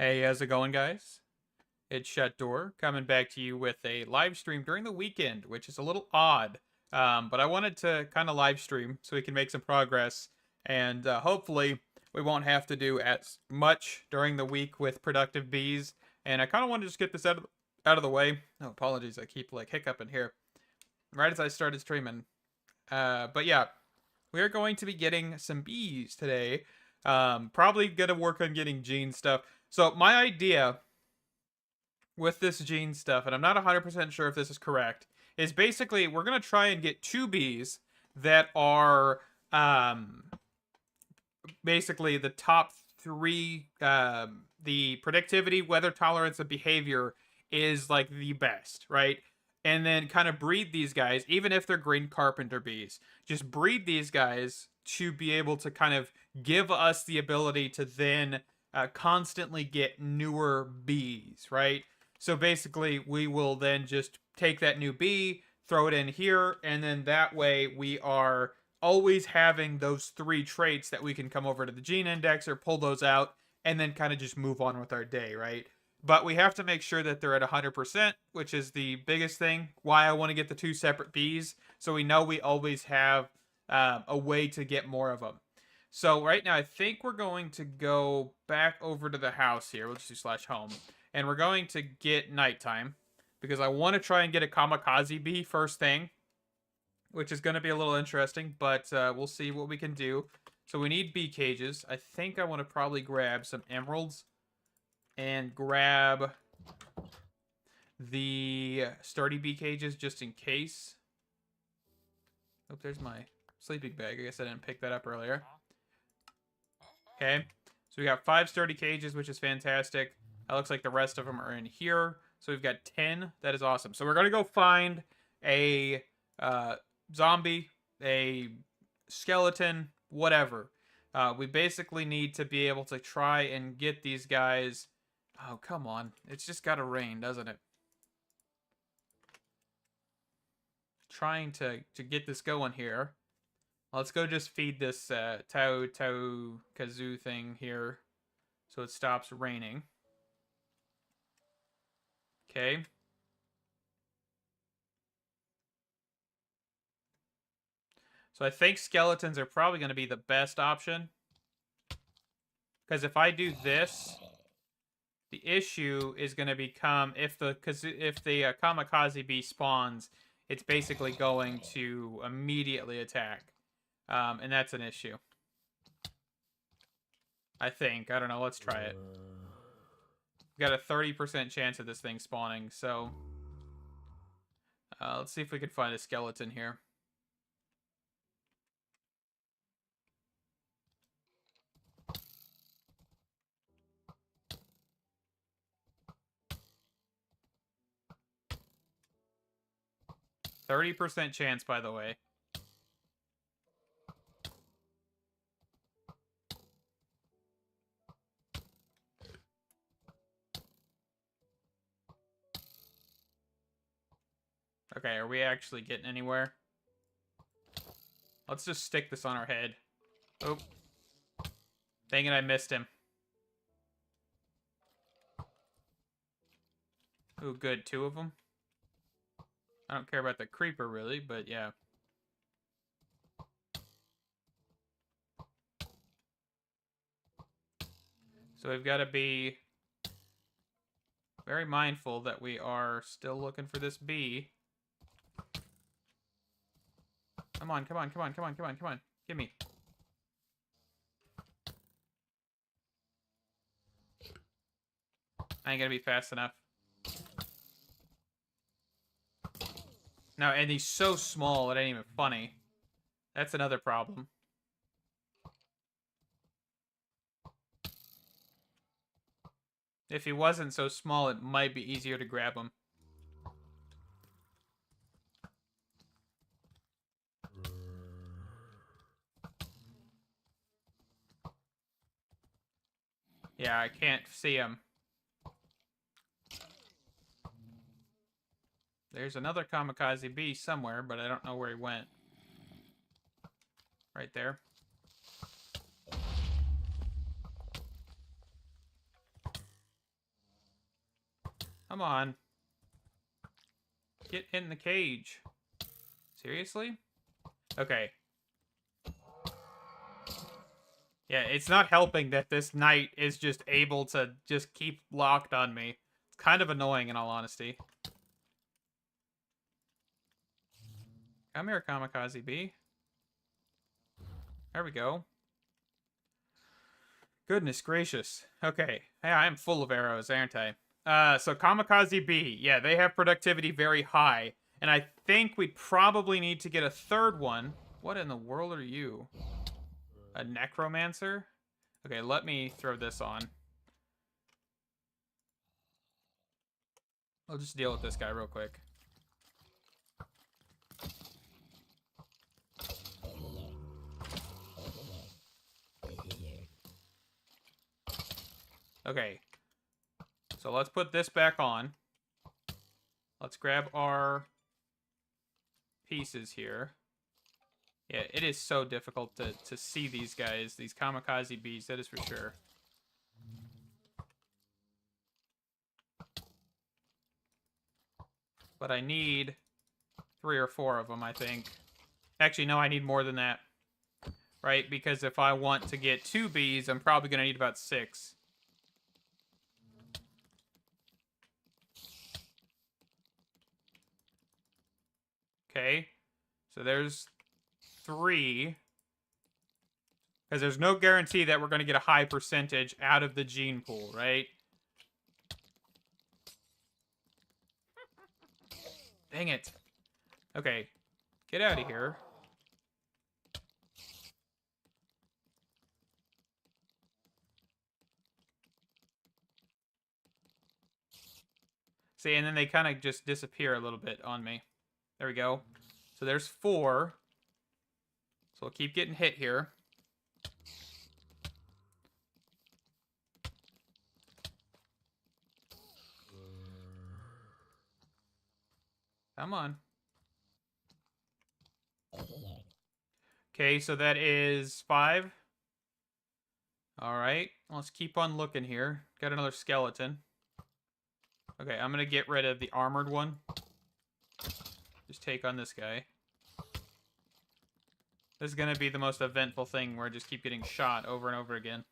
Hey, how's it going, guys? It's Shut Door coming back to you with a live stream during the weekend, which is a little odd. But I wanted to kind of live stream so we can make some progress, and hopefully we won't have to do as much during the week with productive bees. And I kind of want to just get this out of the way. Oh, apologies, I keep like hiccuping here right as I started streaming. But yeah, we are going to be getting some bees today. Probably gonna work on getting gene stuff. So my idea with this gene stuff, and I'm not 100% sure if this is correct, is basically we're going to try and get two bees that are basically the top three. The productivity, weather tolerance, and behavior is like the best, right? And then kind of breed these guys, even if they're green carpenter bees, just breed these guys to be able to kind of give us the ability to then constantly get newer bees, right? So basically, we will then just take that new bee, throw it in here, and then that way we are always having those three traits that we can come over to the gene index or pull those out and then kind of just move on with our day, right? But we have to make sure that they're at 100%, which is the biggest thing. Why I want to get the two separate bees, so we know we always have a way to get more of them. So right now, I think we're going to go back over to the house here. We'll just do /home. And we're going to get nighttime because I want to try and get a kamikaze bee first thing, which is going to be a little interesting, but we'll see what we can do. So we need bee cages. I think I want to probably grab some emeralds and grab the sturdy bee cages just in case. Oh, there's my sleeping bag. I guess I didn't pick that up earlier. Okay, so we got 5 sturdy cages, which is fantastic. It looks like the rest of them are in here. So we've got 10. That is awesome. So we're going to go find a zombie, a skeleton, whatever. We basically need to be able to try and get these guys. Oh, come on. It's just got to rain, doesn't it? Trying to get this going here. Let's go just feed this Tau Kazoo thing here so it stops raining. Okay. So I think skeletons are probably going to be the best option. Because if I do this, the issue is going to become if the kamikaze bee spawns, it's basically going to immediately attack. And that's an issue. I think. I don't know. Let's try it. We got a 30% chance of this thing spawning, so let's see if we can find a skeleton here. %30 chance, by the way. Okay, are we actually getting anywhere? Let's just stick this on our head. Oh. Dang it, I missed him. Ooh, good. 2 of them. I don't care about the creeper, really, but yeah. So we've got to be very mindful that we are still looking for this bee. Come on, come on, come on, come on, come on, come on. Give me. I ain't gonna be fast enough. No, and he's so small, it ain't even funny. That's another problem. If he wasn't so small, it might be easier to grab him. Yeah, I can't see him. There's another kamikaze bee somewhere, but I don't know where he went. Right there. Come on. Get in the cage. Seriously? Okay. Yeah, it's not helping that this knight is just able to just keep locked on me. It's kind of annoying, in all honesty. Come here, Kamikaze Bee. There we go. Goodness gracious. Okay. Hey, I'm full of arrows, aren't I? So Kamikaze Bee. Yeah, they have productivity very high. And I think we probably need to get a third one. What in the world are you? A necromancer? Okay, let me throw this on. I'll just deal with this guy real quick. Okay. So let's put this back on. Let's grab our pieces here. Yeah, it is so difficult to see these guys, these Kamikaze Bees, that is for sure. But I need 3 or 4 of them, I think. Actually, no, I need more than that. Right? Because if I want to get 2 bees, I'm probably going to need about 6. Okay. So there's 3. Because there's no guarantee that we're going to get a high percentage out of the gene pool, right? Dang it. Okay. Get out of here. See, and then they kind of just disappear a little bit on me. There we go. So there's 4. So we'll keep getting hit here. Come on. Okay, so that is 5. Alright, let's keep on looking here. Got another skeleton. Okay, I'm going to get rid of the armored one. Just take on this guy. This is going to be the most eventful thing where I just keep getting shot over and over again.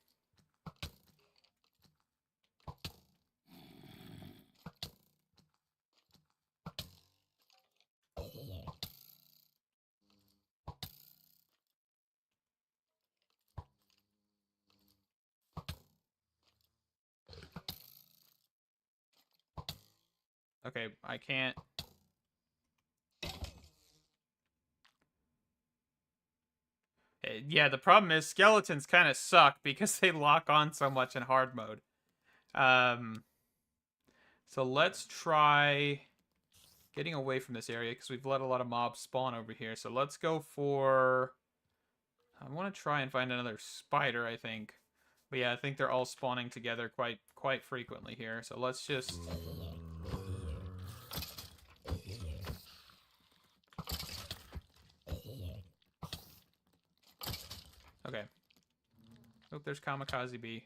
Okay, I can't. Yeah, the problem is skeletons kind of suck because they lock on so much in hard mode. So let's try getting away from this area because we've let a lot of mobs spawn over here. So let's go for... I want to try and find another spider, I think. But yeah, I think they're all spawning together quite frequently here. So let's just... Okay. Oh, there's Kamikaze Bee.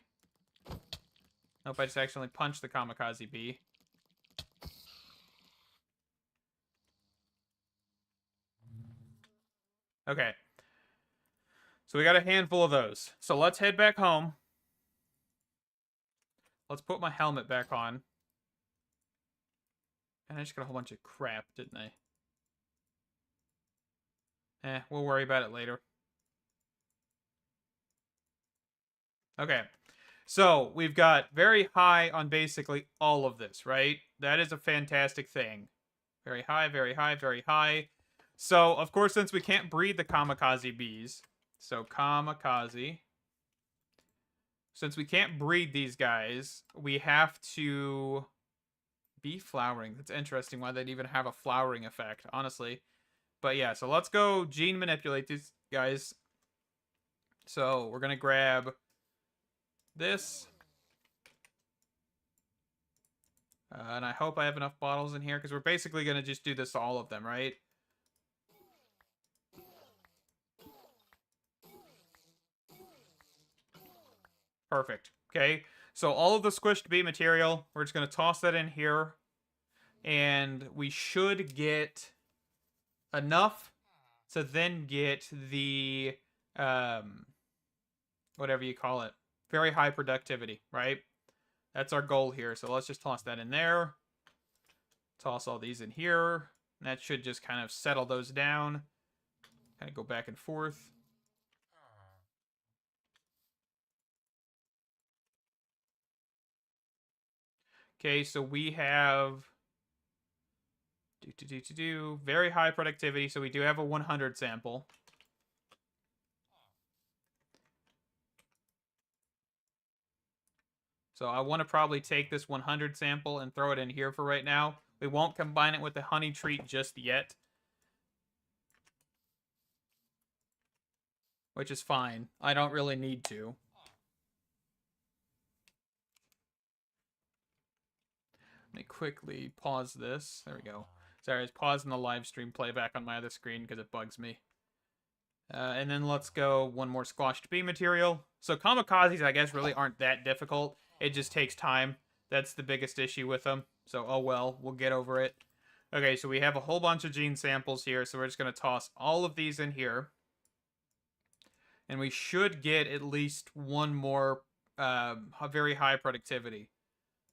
Nope, I just accidentally punched the Kamikaze Bee. Okay. So we got a handful of those. So let's head back home. Let's put my helmet back on. And I just got a whole bunch of crap, didn't I? We'll worry about it later. Okay. So we've got very high on basically all of this, right? That is a fantastic thing. Very high, very high, very high. So, of course, since we can't breed the Kamikaze Bees, so Kamikaze, since we can't breed these guys, we have to be flowering. That's interesting why they'd even have a flowering effect, honestly. But yeah, so let's go gene manipulate these guys. So we're going to grab this. And I hope I have enough bottles in here because we're basically going to just do this to all of them, right? Perfect. Okay. So all of the squished bee material, we're just going to toss that in here And we should get enough to then get the, whatever you call it, very high productivity, right? That's our goal here. So let's just toss that in there. Toss all these in here. And that should just kind of settle those down. Kind of go back and forth. Okay, so we have very high productivity. So we do have a 100 sample. So I want to probably take this 100 sample and throw it in here for right now. We won't combine it with the honey treat just yet, which is fine. I don't really need to. Let me quickly pause this. There we go. Sorry, I was pausing the live stream playback on my other screen because it bugs me. And then let's go one more squashed bee material. So kamikazes, I guess, really aren't that difficult. It just takes time. That's the biggest issue with them. So, oh well, we'll get over it. Okay, so we have a whole bunch of gene samples here. So we're just going to toss all of these in here. And we should get at least one more very high productivity.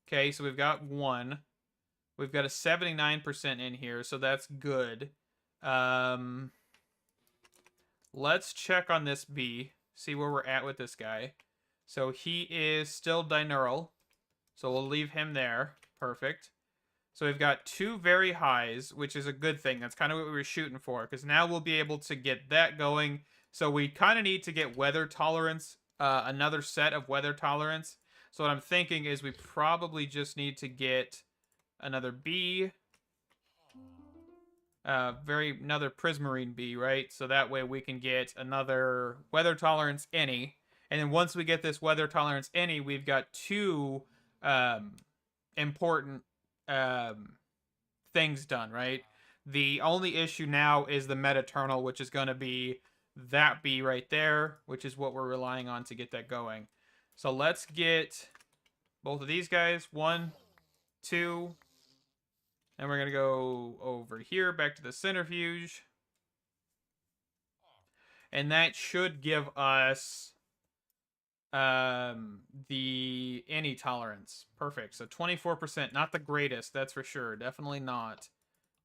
Okay, so we've got one. We've got a 79% in here, so that's good. Let's check on this bee. See where we're at with this guy. So he is still dineural. So we'll leave him there. Perfect. So we've got two very highs, which is a good thing. That's kind of what we were shooting for, because now we'll be able to get that going. So we kind of need to get weather tolerance, another set of weather tolerance. So what I'm thinking is we probably just need to get another bee. Another prismarine bee, right? So that way we can get another weather tolerance any. And then once we get this weather tolerance any, we've got two important things done, right? The only issue now is the Metaternal, which is going to be that bee right there, which is what we're relying on to get that going. So let's get both of these guys. 1, 2. And we're going to go over here, back to the centrifuge. And that should give us the any tolerance. Perfect. So 24%, not the greatest, that's for sure. Definitely not.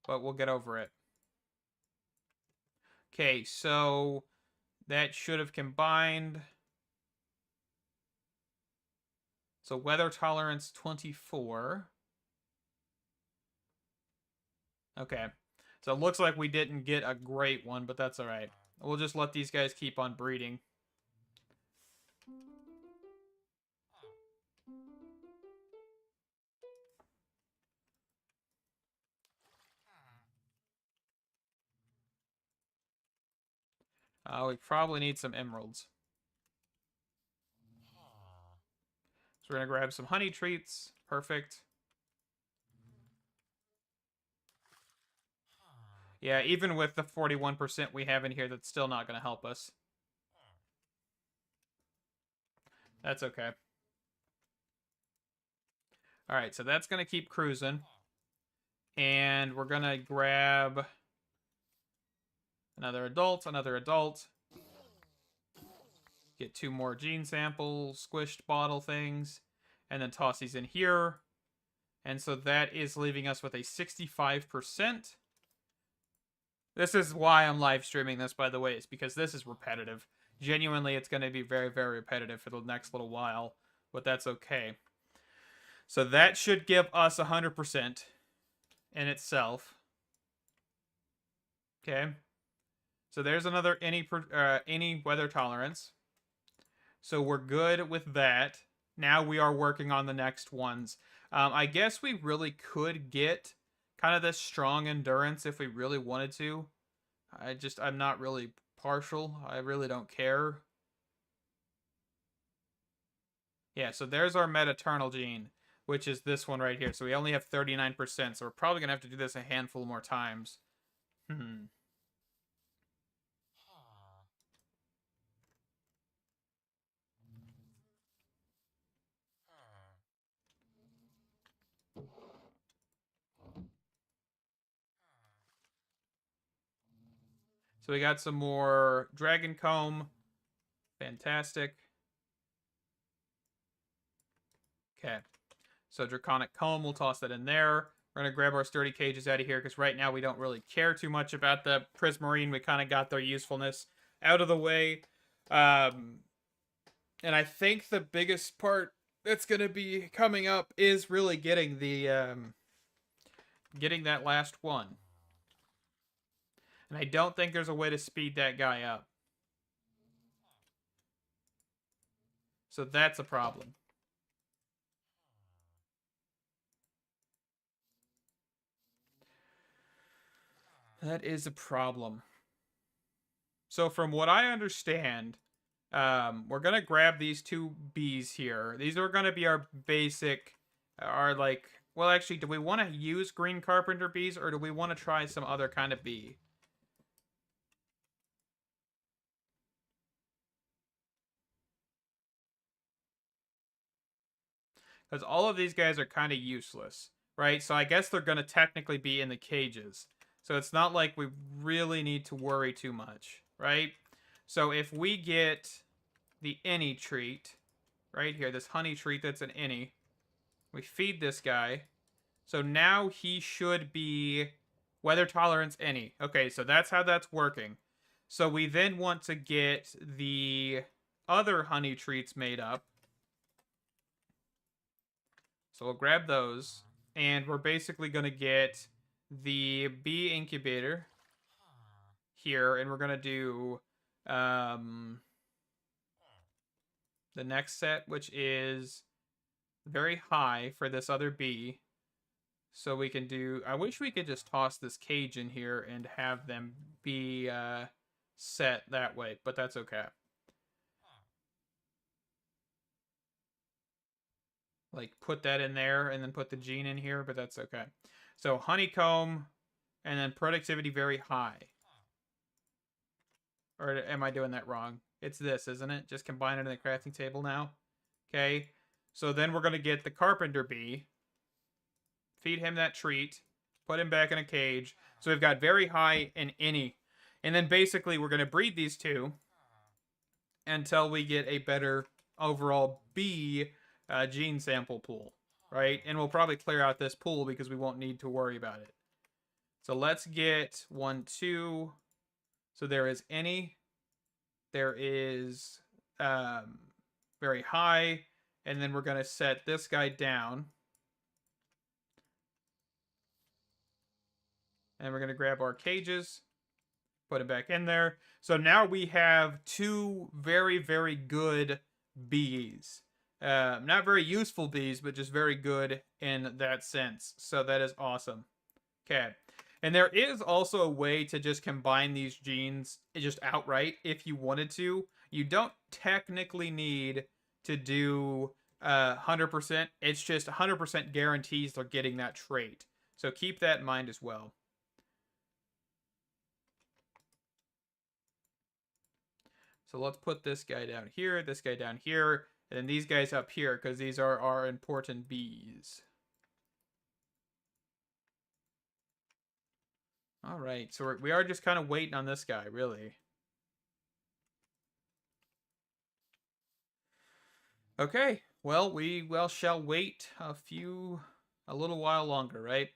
But we'll get over it. Okay, so that should have combined. So weather tolerance 24. Okay. So it looks like we didn't get a great one, but that's all right. We'll just let these guys keep on breeding. We probably need some emeralds. So we're going to grab some honey treats. Perfect. Yeah, even with the 41% we have in here, that's still not going to help us. That's okay. All right, so that's going to keep cruising. And we're going to grab another adult. Get 2 more gene samples, squished bottle things, and then toss these in here. And so that is leaving us with a 65%. This is why I'm live streaming this, by the way. It's because this is repetitive. Genuinely, it's going to be very, very repetitive for the next little while, but that's okay. So that should give us 100% in itself. Okay. So there's another any weather tolerance. So we're good with that. Now we are working on the next ones. I guess we really could get kind of this strong endurance if we really wanted to. I'm not really partial. I really don't care. Yeah, so there's our Metaternal gene, which is this one right here. So we only have 39%, so we're probably going to have to do this a handful more times. So we got some more dragon comb. Fantastic. Okay. So draconic comb, we'll toss that in there. We're going to grab our sturdy cages out of here because right now we don't really care too much about the prismarine. We kind of got their usefulness out of the way. And I think the biggest part that's going to be coming up is really getting the getting that last one. And I don't think there's a way to speed that guy up. So that's a problem. That is a problem. So from what I understand, we're going to grab these two bees here. These are going to be our basic, well, actually, do we want to use green carpenter bees or do we want to try some other kind of bee? Because all of these guys are kind of useless, right? So I guess they're going to technically be in the cages. So it's not like we really need to worry too much, right? So if we get the any treat, right here, this honey treat that's an any, we feed this guy. So now he should be weather tolerance any. Okay, so that's how that's working. So we then want to get the other honey treats made up. So we'll grab those. And we're basically going to get the bee incubator here. And we're going to do the next set, which is very high for this other bee. So we can do... I wish we could just toss this cage in here and have them be set that way. But that's okay. Like, put that in there and then put the gene in here, but that's okay. So, honeycomb, and then productivity very high. Or am I doing that wrong? It's this, isn't it? Just combine it in the crafting table now. Okay. So then we're going to get the carpenter bee. Feed him that treat. Put him back in a cage. So we've got very high and any. And then basically we're going to breed these two until we get a better overall bee gene sample pool, right? And we'll probably clear out this pool because we won't need to worry about it. So let's get 1, 2. So there is any. There is very high. And then we're going to set this guy down. And we're going to grab our cages. Put it back in there. So now we have 2 very, very good bees. Not very useful bees, but just very good in that sense. So that is awesome. Okay. And there is also a way to just combine these genes just outright if you wanted to. You don't technically need to do 100%. It's just 100% guarantees they're getting that trait. So keep that in mind as well. So let's put this guy down here, this guy down here, and then these guys up here, because these are our important bees. All right, so we are just kind of waiting on this guy, really. Okay, well, we shall wait a little while longer, right?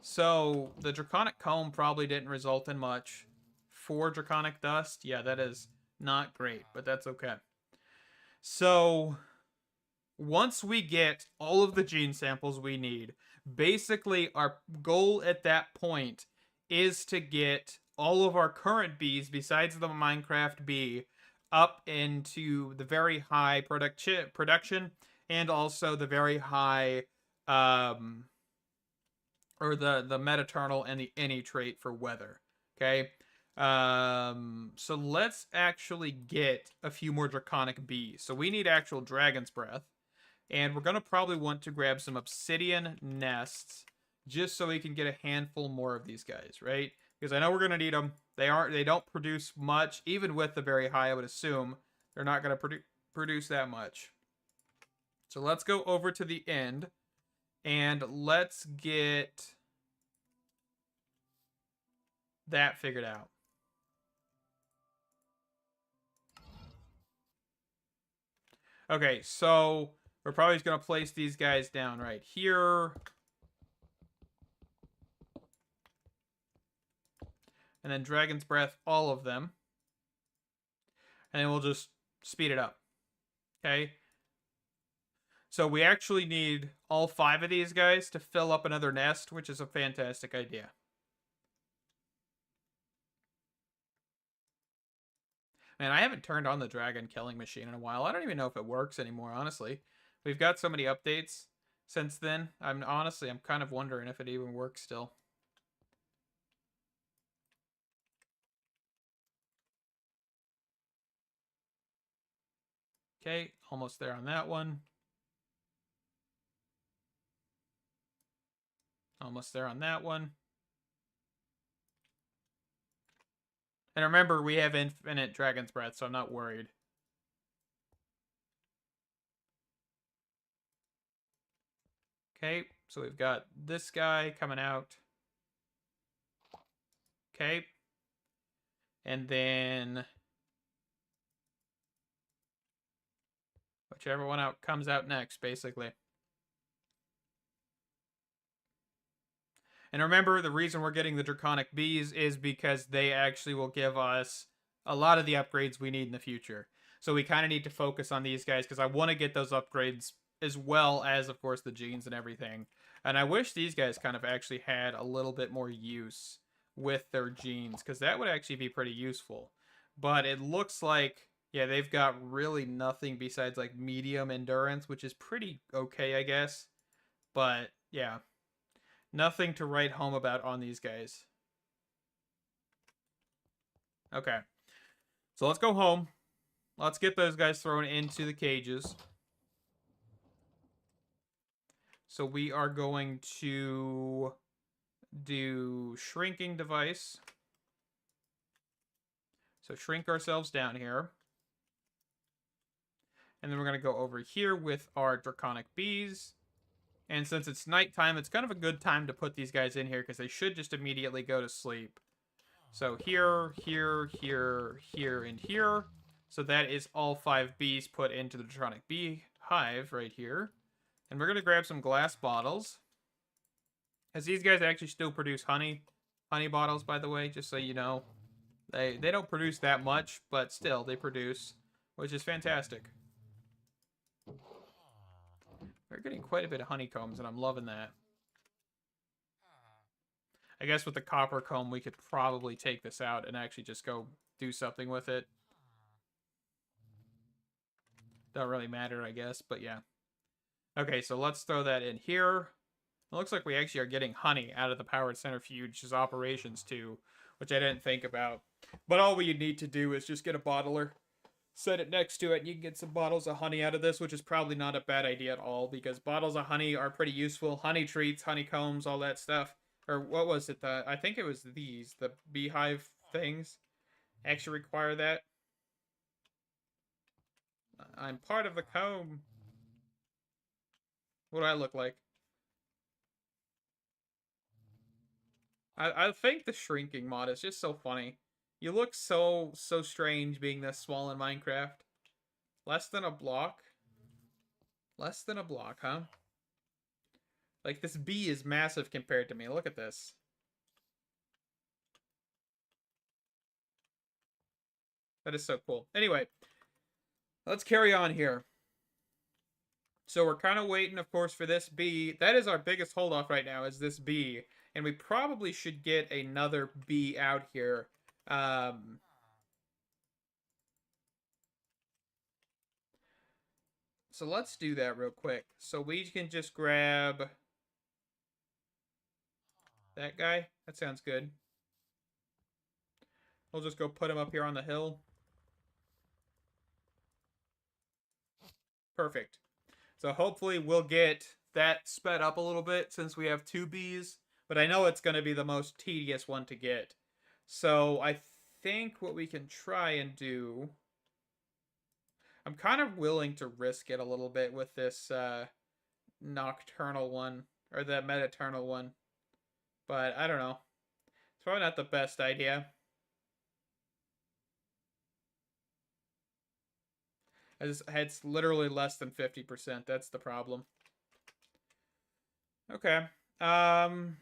So the draconic comb probably didn't result in much. 4 draconic dust, yeah, that is not great, but that's okay. So once we get all of the gene samples we need, basically our goal at that point is to get all of our current bees, besides the Minecraft bee, up into the very high production and also the very high or the Metaternal and the any trait for weather. Okay. So let's actually get a few more draconic bees. So we need actual dragon's breath. And we're going to probably want to grab some obsidian nests just so we can get a handful more of these guys, right? Because I know we're going to need them. They don't produce much, even with the very high, I would assume. They're not going to produce that much. So let's go over to the end and let's get that figured out. Okay, so we're probably just going to place these guys down right here. And then Dragon's Breath, all of them. And then we'll just speed it up. Okay? So we actually need all 5 of these guys to fill up another nest, which is a fantastic idea. Man, I haven't turned on the dragon killing machine in a while. I don't even know if it works anymore, honestly. We've got so many updates since then. I'm kind of wondering if it even works still. Okay, almost there on that one. Almost there on that one. And remember, we have infinite Dragon's Breath, so I'm not worried. Okay, so we've got this guy coming out. Okay. And then whichever one out comes out next, basically. And remember, the reason we're getting the Draconic Bees is because they actually will give us a lot of the upgrades we need in the future. So we kind of need to focus on these guys because I want to get those upgrades as well as, of course, the genes and everything. And I wish these guys kind of actually had a little bit more use with their genes because that would actually be pretty useful. But it looks like, yeah, they've got really nothing besides like medium endurance, which is pretty okay, I guess. But yeah, nothing to write home about on these guys. Okay. So let's go home. Let's get those guys thrown into the cages. So we are going to do shrinking device. So shrink ourselves down here. And then we're going to go over here with our Draconic Bees. And since it's nighttime, it's kind of a good time to put these guys in here because they should just immediately go to sleep. So here, here, here, here, and here. So that is all 5 bees put into the Draconic Bee hive right here. And we're going to grab some glass bottles. As these guys actually still produce honey. Honey bottles, by the way, just so you know. They don't produce that much, but still, they produce, which is fantastic. We're getting quite a bit of honeycombs, and I'm loving that. I guess with the copper comb, we could probably take this out and actually just go do something with it. Don't really matter, I guess, but yeah. Okay, so let's throw that in here. It looks like we actually are getting honey out of the powered centrifuge's operations too, which I didn't think about. But all we need to do is just get a bottler, set it next to it, and you can get some bottles of honey out of this, which is probably not a bad idea at all, because bottles of honey are pretty useful. Honey treats, honeycombs, all that stuff. Or what was it? I think it was these, the beehive things, actually require that. I'm part of the comb. What do I look like? I think the shrinking mod is just so funny. You look so strange being this small in Minecraft. Less than a block? Less than a block, huh? Like, this bee is massive compared to me. Look at this. That is so cool. Anyway, let's carry on here. So we're kind of waiting, of course, for this bee. That is our biggest holdoff right now, is this bee. And we probably should get another bee out here. So let's do that real quick. So we can just grab that guy. That sounds good. We'll just go put him up here on the hill. Perfect. So hopefully we'll get that sped up a little bit since we have 2 bees. But I know it's going to be the most tedious one to get. So I think what we can try and do... I'm kind of willing to risk it a little bit with this nocturnal one. Or the metaternal one. But I don't know. It's probably not the best idea. It's literally less than 50%. That's the problem. Okay. Trying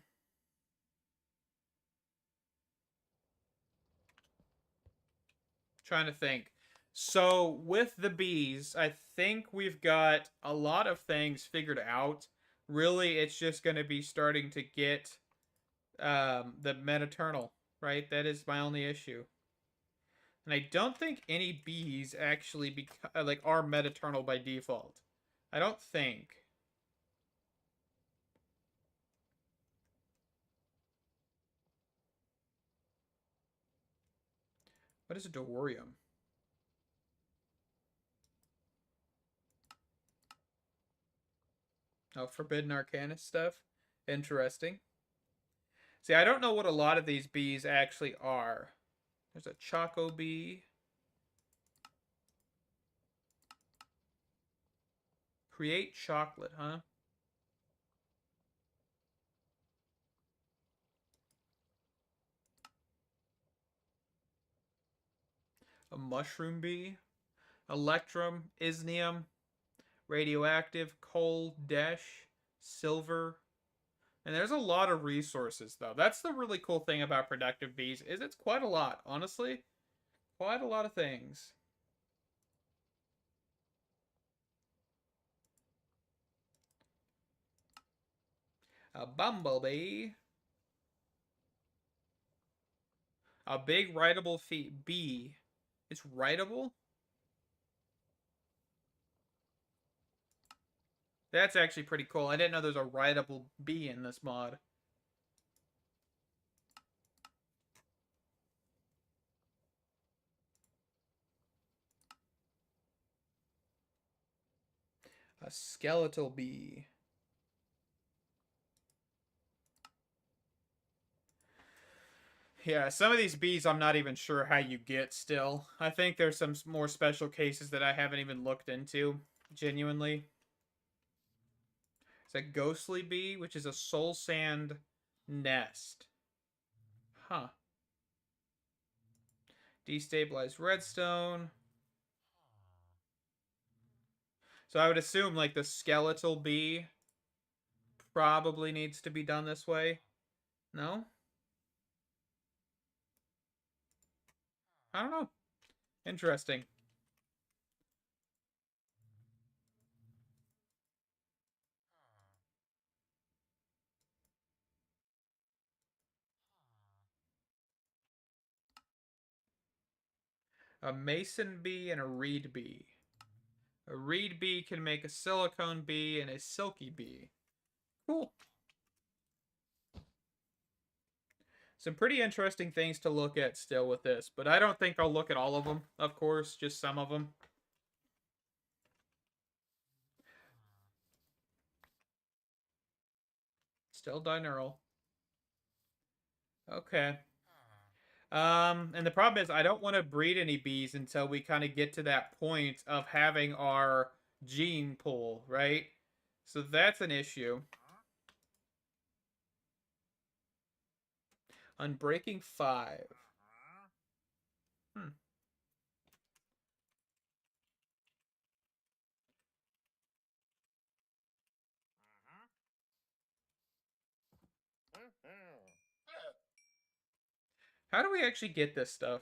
to think. So with the bees, I think we've got a lot of things figured out. Really, it's just going to be starting to get the Mediternal, right? That is my only issue. And I don't think any bees actually are Mediternal by default. I don't think. What is a Dorium? Oh, Forbidden Arcana stuff. Interesting. See, I don't know what a lot of these bees actually are. There's a Choco bee. Create chocolate, huh? A mushroom bee. Electrum, Isnium, radioactive, coal, desh, silver. And there's a lot of resources, though. That's the really cool thing about productive bees, is it's quite a lot, honestly. Quite a lot of things. A bumblebee. A big writable bee. It's writable? That's actually pretty cool. I didn't know there's a writable bee in this mod. A skeletal bee. Yeah, some of these bees I'm not even sure how you get still. I think there's some more special cases that I haven't even looked into, genuinely. It's a ghostly bee, which is a soul sand nest. Huh. Destabilized redstone. So I would assume like the skeletal bee probably needs to be done this way. No? I don't know. Interesting. A mason bee and a reed bee. A reed bee can make a silicone bee and a silky bee. Cool. Some pretty interesting things to look at still with this, but I don't think I'll look at all of them, of course, just some of them. Still binaural. Okay. And the problem is I don't want to breed any bees until we kind of get to that point of having our gene pool, right? So that's an issue. Unbreaking 5. Hmm. How do we actually get this stuff?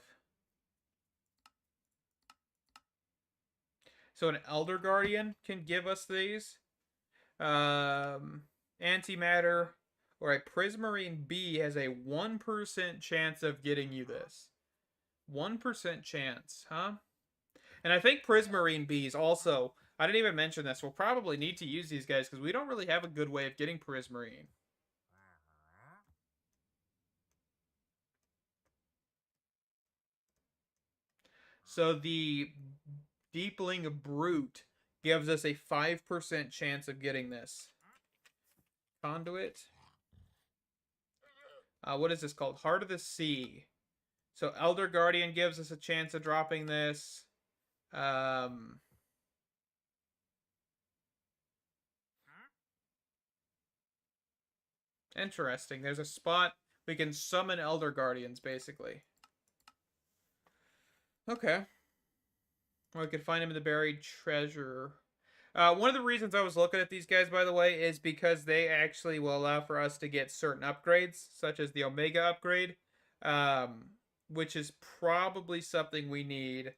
So an Elder Guardian can give us these. Antimatter or a Prismarine bee has a 1% chance of getting you this. 1% chance, huh? And I think Prismarine bees also, I didn't even mention this, we'll probably need to use these guys because we don't really have a good way of getting Prismarine. So the Deepling Brute gives us a 5% chance of getting this. Conduit. What is this called? Heart of the Sea. So Elder Guardian gives us a chance of dropping this. Interesting. There's a spot we can summon Elder Guardians, basically. Okay. Or I could find him in the buried treasure. One of the reasons I was looking at these guys, by the way, is because they actually will allow for us to get certain upgrades, such as the Omega upgrade, um, which is probably something we need,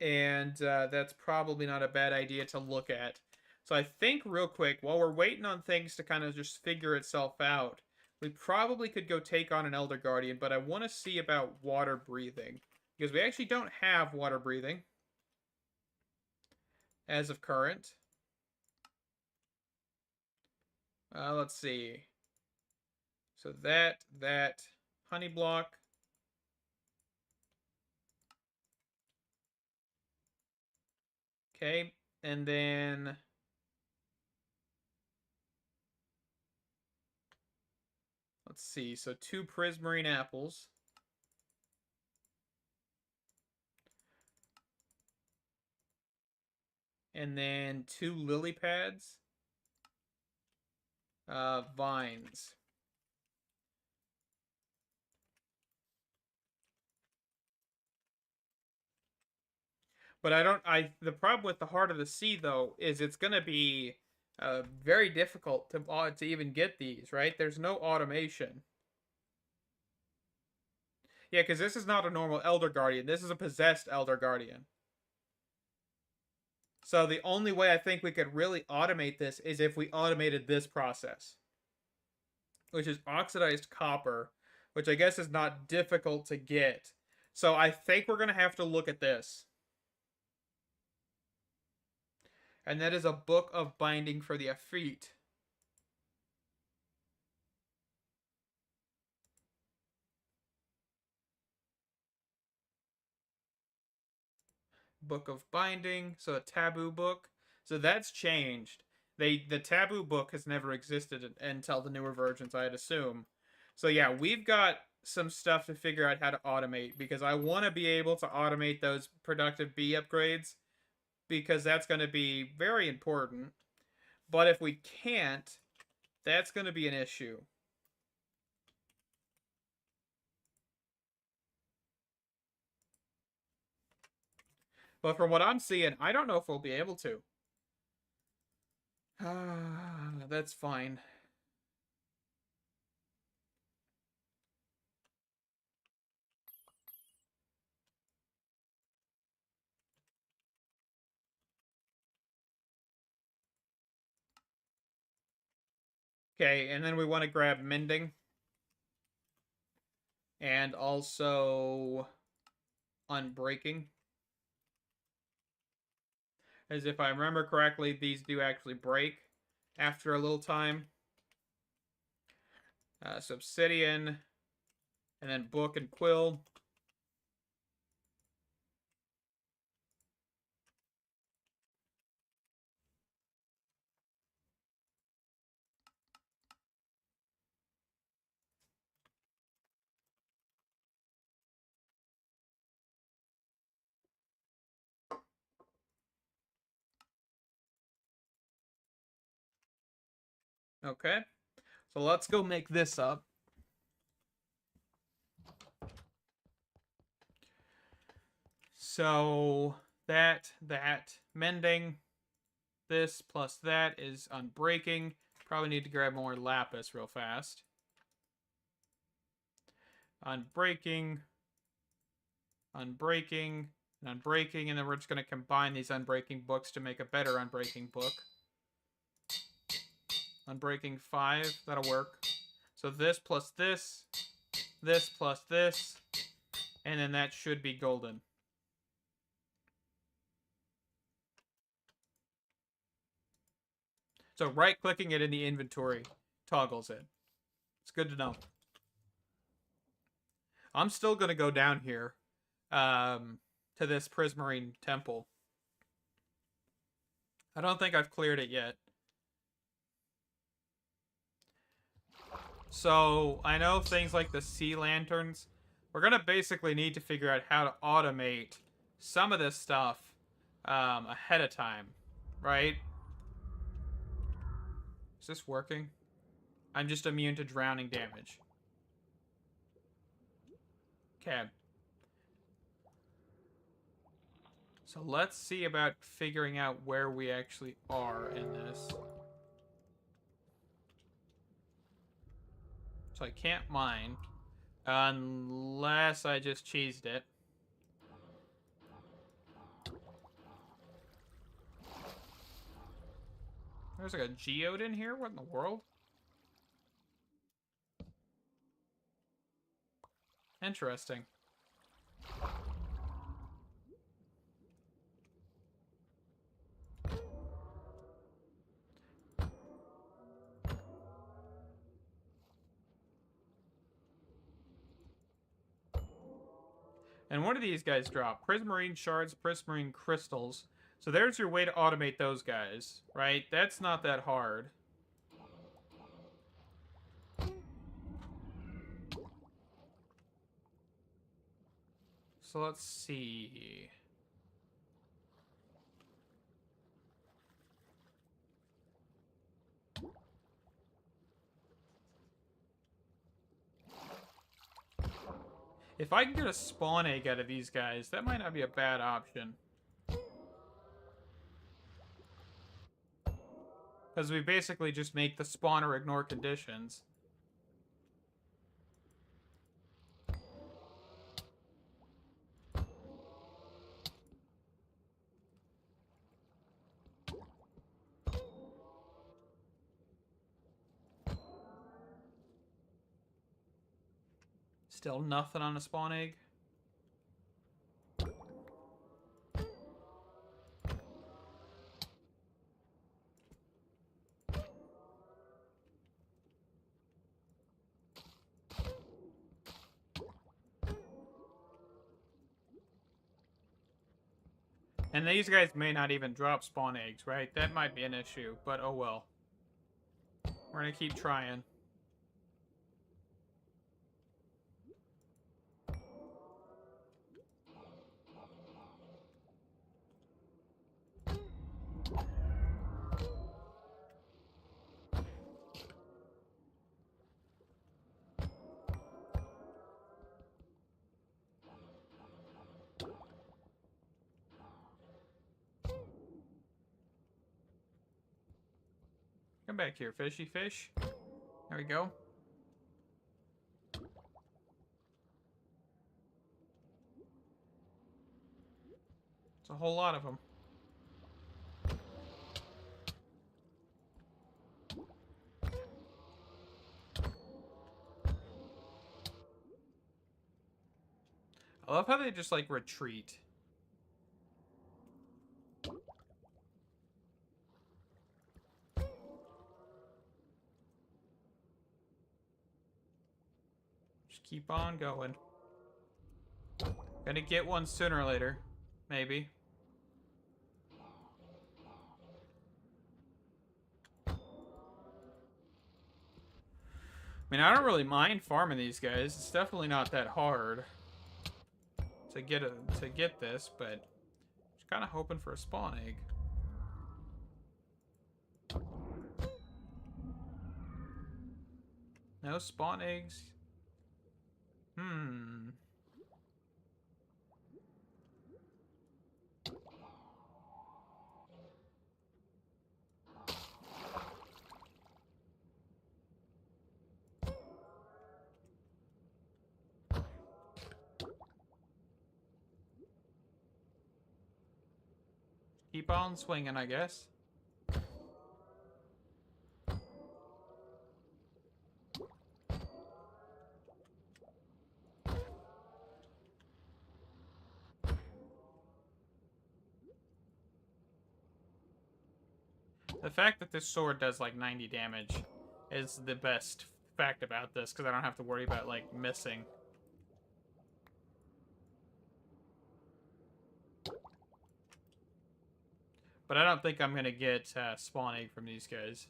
and that's probably not a bad idea to look at. So I think real quick, while we're waiting on things to kind of just figure itself out, we probably could go take on an Elder Guardian, but I want to see about water breathing, because we actually don't have water breathing as of current. Let's see. So that, honey block. Okay, and then let's see. So 2 prismarine apples. And then 2 lily pads. Vines. But the problem with the Heart of the Sea, though, is it's going to be very difficult to even get these, right? There's no automation. Yeah, because this is not a normal Elder Guardian. This is a possessed Elder Guardian. So the only way I think we could really automate this is if we automated this process, which is oxidized copper, which I guess is not difficult to get. So I think we're going to have to look at this. And that is a book of binding for the Efreet. Book of Binding, so a taboo book. So that's changed. The taboo book has never existed until the newer versions, I'd assume. So yeah, we've got some stuff to figure out how to automate, because I want to be able to automate those productive bee upgrades, because that's going to be very important. But if we can't, that's going to be an issue. But from what I'm seeing, I don't know if we'll be able to. That's fine. Okay, and then we want to grab mending. And also unbreaking. As if I remember correctly, these do actually break after a little time. Obsidian, and then book and quill. Okay, so let's go make this up. So that, mending, this plus that is unbreaking. Probably need to grab more lapis real fast. Unbreaking, unbreaking, and unbreaking, and then we're just going to combine these unbreaking books to make a better unbreaking book. Unbreaking 5, that'll work. So this plus this plus this, and then that should be golden. So right-clicking it in the inventory toggles it. It's good to know. I'm still going to go down here to this Prismarine Temple. I don't think I've cleared it yet. So I know things like the sea lanterns. We're going to basically need to figure out how to automate some of this stuff ahead of time, right? Is this working? I'm just immune to drowning damage. Okay. So let's see about figuring out where we actually are in this. So I can't mine. Unless I just cheesed it. There's like a geode in here? What in the world? Interesting. And what do these guys drop? Prismarine shards, prismarine crystals. So there's your way to automate those guys, right? That's not that hard. So let's see. If I can get a spawn egg out of these guys, that might not be a bad option. Because we basically just make the spawner ignore conditions. Still nothing on a spawn egg. And these guys may not even drop spawn eggs, right? That might be an issue, but oh well. We're gonna keep trying. Come back here, fishy fish. There we go. It's a whole lot of them. I love how they just, like, retreat. Just keep on going. Gonna get one sooner or later. Maybe. I mean, I don't really mind farming these guys. It's definitely not that hard to get this, but just kind of hoping for a spawn egg. No spawn eggs. Keep on swinging, I guess. The fact that this sword does like 90 damage is the best fact about this, because I don't have to worry about like missing. But I don't think I'm going to get spawn egg from these guys.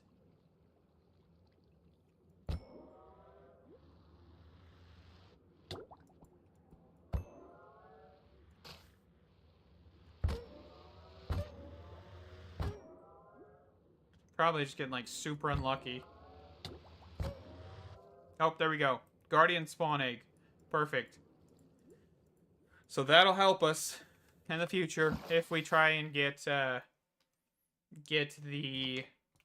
Probably just getting like super unlucky. Oh, there we go. Guardian spawn egg. Perfect. So that'll help us. in the future if we try and get the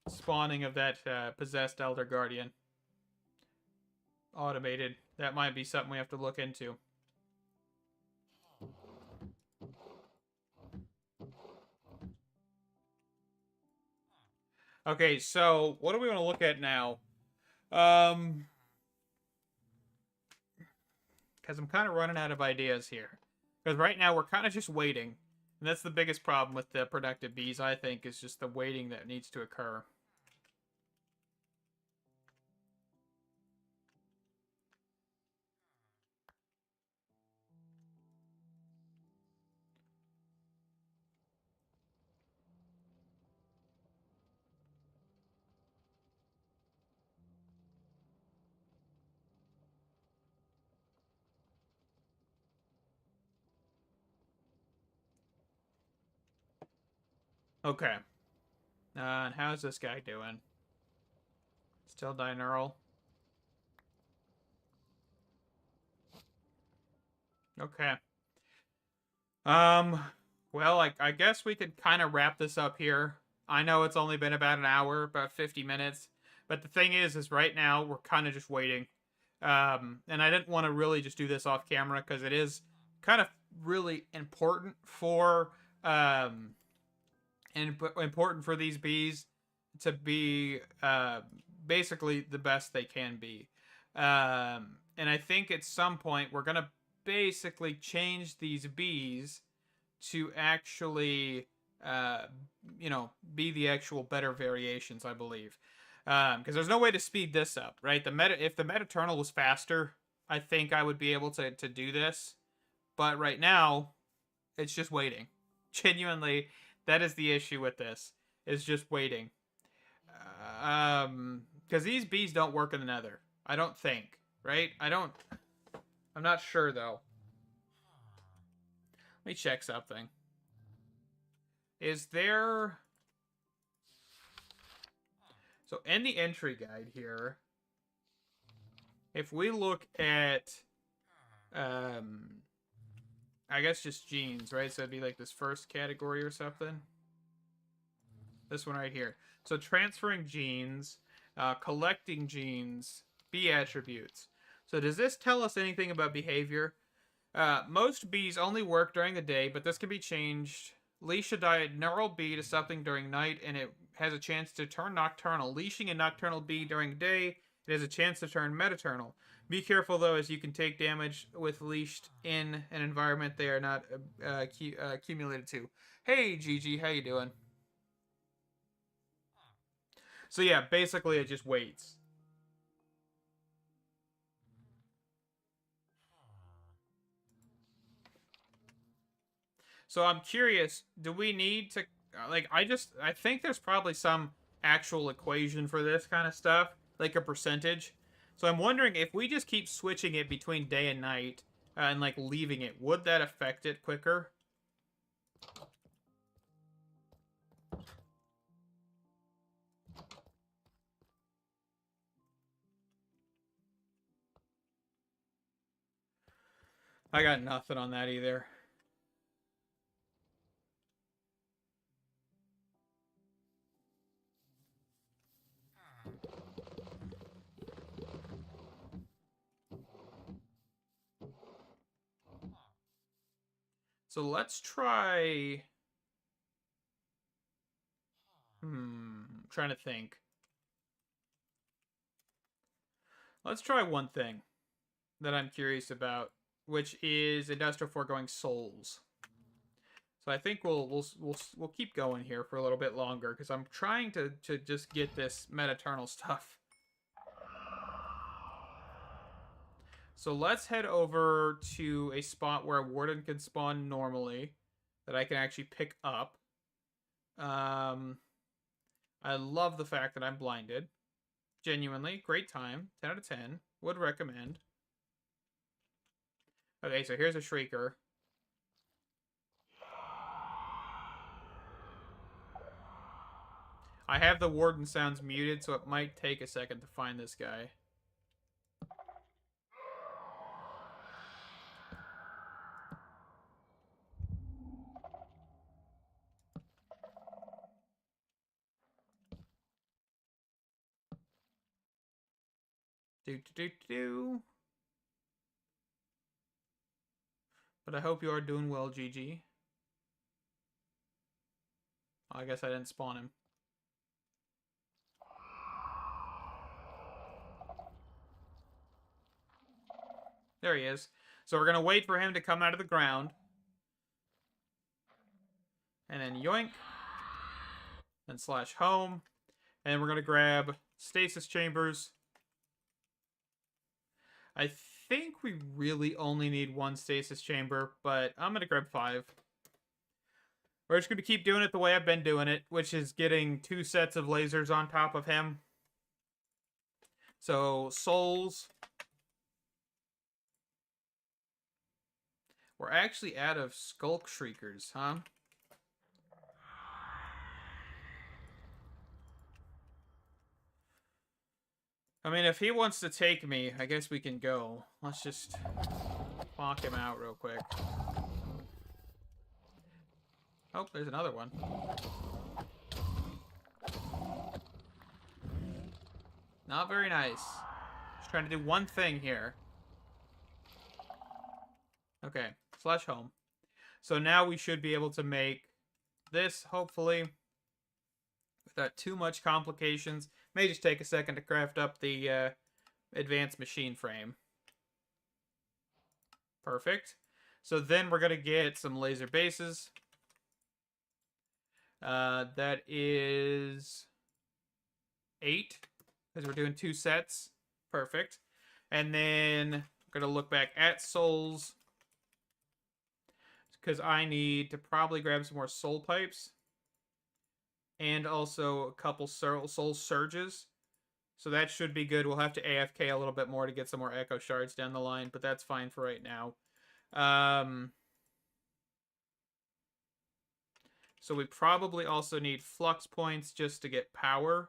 spawning of that possessed Elder Guardian automated. That might be something we have to look into. Okay, so what do we want to look at now? Because I'm kind of running out of ideas here. Because right now we're kind of just waiting. And that's the biggest problem with the productive bees, I think, is just the waiting that needs to occur. Okay. And how's this guy doing? Still binaural. Okay. Well, I guess we could kind of wrap this up here. I know it's only been about an hour, about 50 minutes. But the thing is right now we're kind of just waiting. And I didn't want to really just do this off camera because it is kind of really important for important for these bees to be basically the best they can be. And I think at some point we're gonna basically change these bees to actually be the actual better variations, I believe. Because there's no way to speed this up, right? If the Metaternal was faster, I think I would be able to do this. But right now, it's just waiting. Genuinely, that is the issue with this. Is just waiting. Because these bees don't work in the Nether. I don't think, right? I'm not sure though. Let me check something. Is there... So in the entry guide here, if we look at, I guess just genes, right? So it'd be like this first category or something. This one right here. So transferring genes, collecting genes, bee attributes. So does this tell us anything about behavior? Most bees only work during the day, but this can be changed. Leash a diurnal bee to something during night, and it has a chance to turn nocturnal. Leashing a nocturnal bee during day, it has a chance to turn metaternal. Be careful, though, as you can take damage with leashed in an environment they are not accumulated to. Hey, Gigi, how you doing? So yeah, basically it just waits. So I'm curious, do we need to, I think there's probably some actual equation for this kind of stuff, like a percentage. So I'm wondering if we just keep switching it between day and night, and like leaving it, would that affect it quicker? I got nothing on that either. So let's try... trying to think. Let's try one thing that I'm curious about, which is industrial foregoing souls. So I think we'll keep going here for a little bit longer because I'm trying to just get this metaternal stuff. So let's head over to a spot where a warden can spawn normally that I can actually pick up. I love the fact that I'm blinded. Genuinely, great time. 10 out of 10. Would recommend. Okay, so here's a Shrieker. I have the warden sounds muted, so it might take a second to find this guy. But I hope you are doing well, GG. Oh, I guess I didn't spawn him. There he is. So we're going to wait for him to come out of the ground. And then yoink. Then slash home. And we're going to grab stasis chambers. I think we really only need one stasis chamber, but I'm going to grab 5. We're just going to keep doing it the way I've been doing it, which is getting 2 sets of lasers on top of him. So, souls. We're actually out of Skulk Shriekers, huh? I mean, if he wants to take me, I guess we can go. Let's just lock him out real quick. Oh, there's another one. Not very nice. Just trying to do one thing here. Okay, slash home. So now we should be able to make this, hopefully, without too much complications. May just take a second to craft up the advanced machine frame. Perfect. So then we're going to get some laser bases. That is 8, because we're doing 2 sets. Perfect. And then I'm going to look back at souls, because I need to probably grab some more soul pipes. And also a couple soul surges. So that should be good. We'll have to AFK a little bit more to get some more echo shards down the line, but that's fine for right now. So we probably also need flux points just to get power.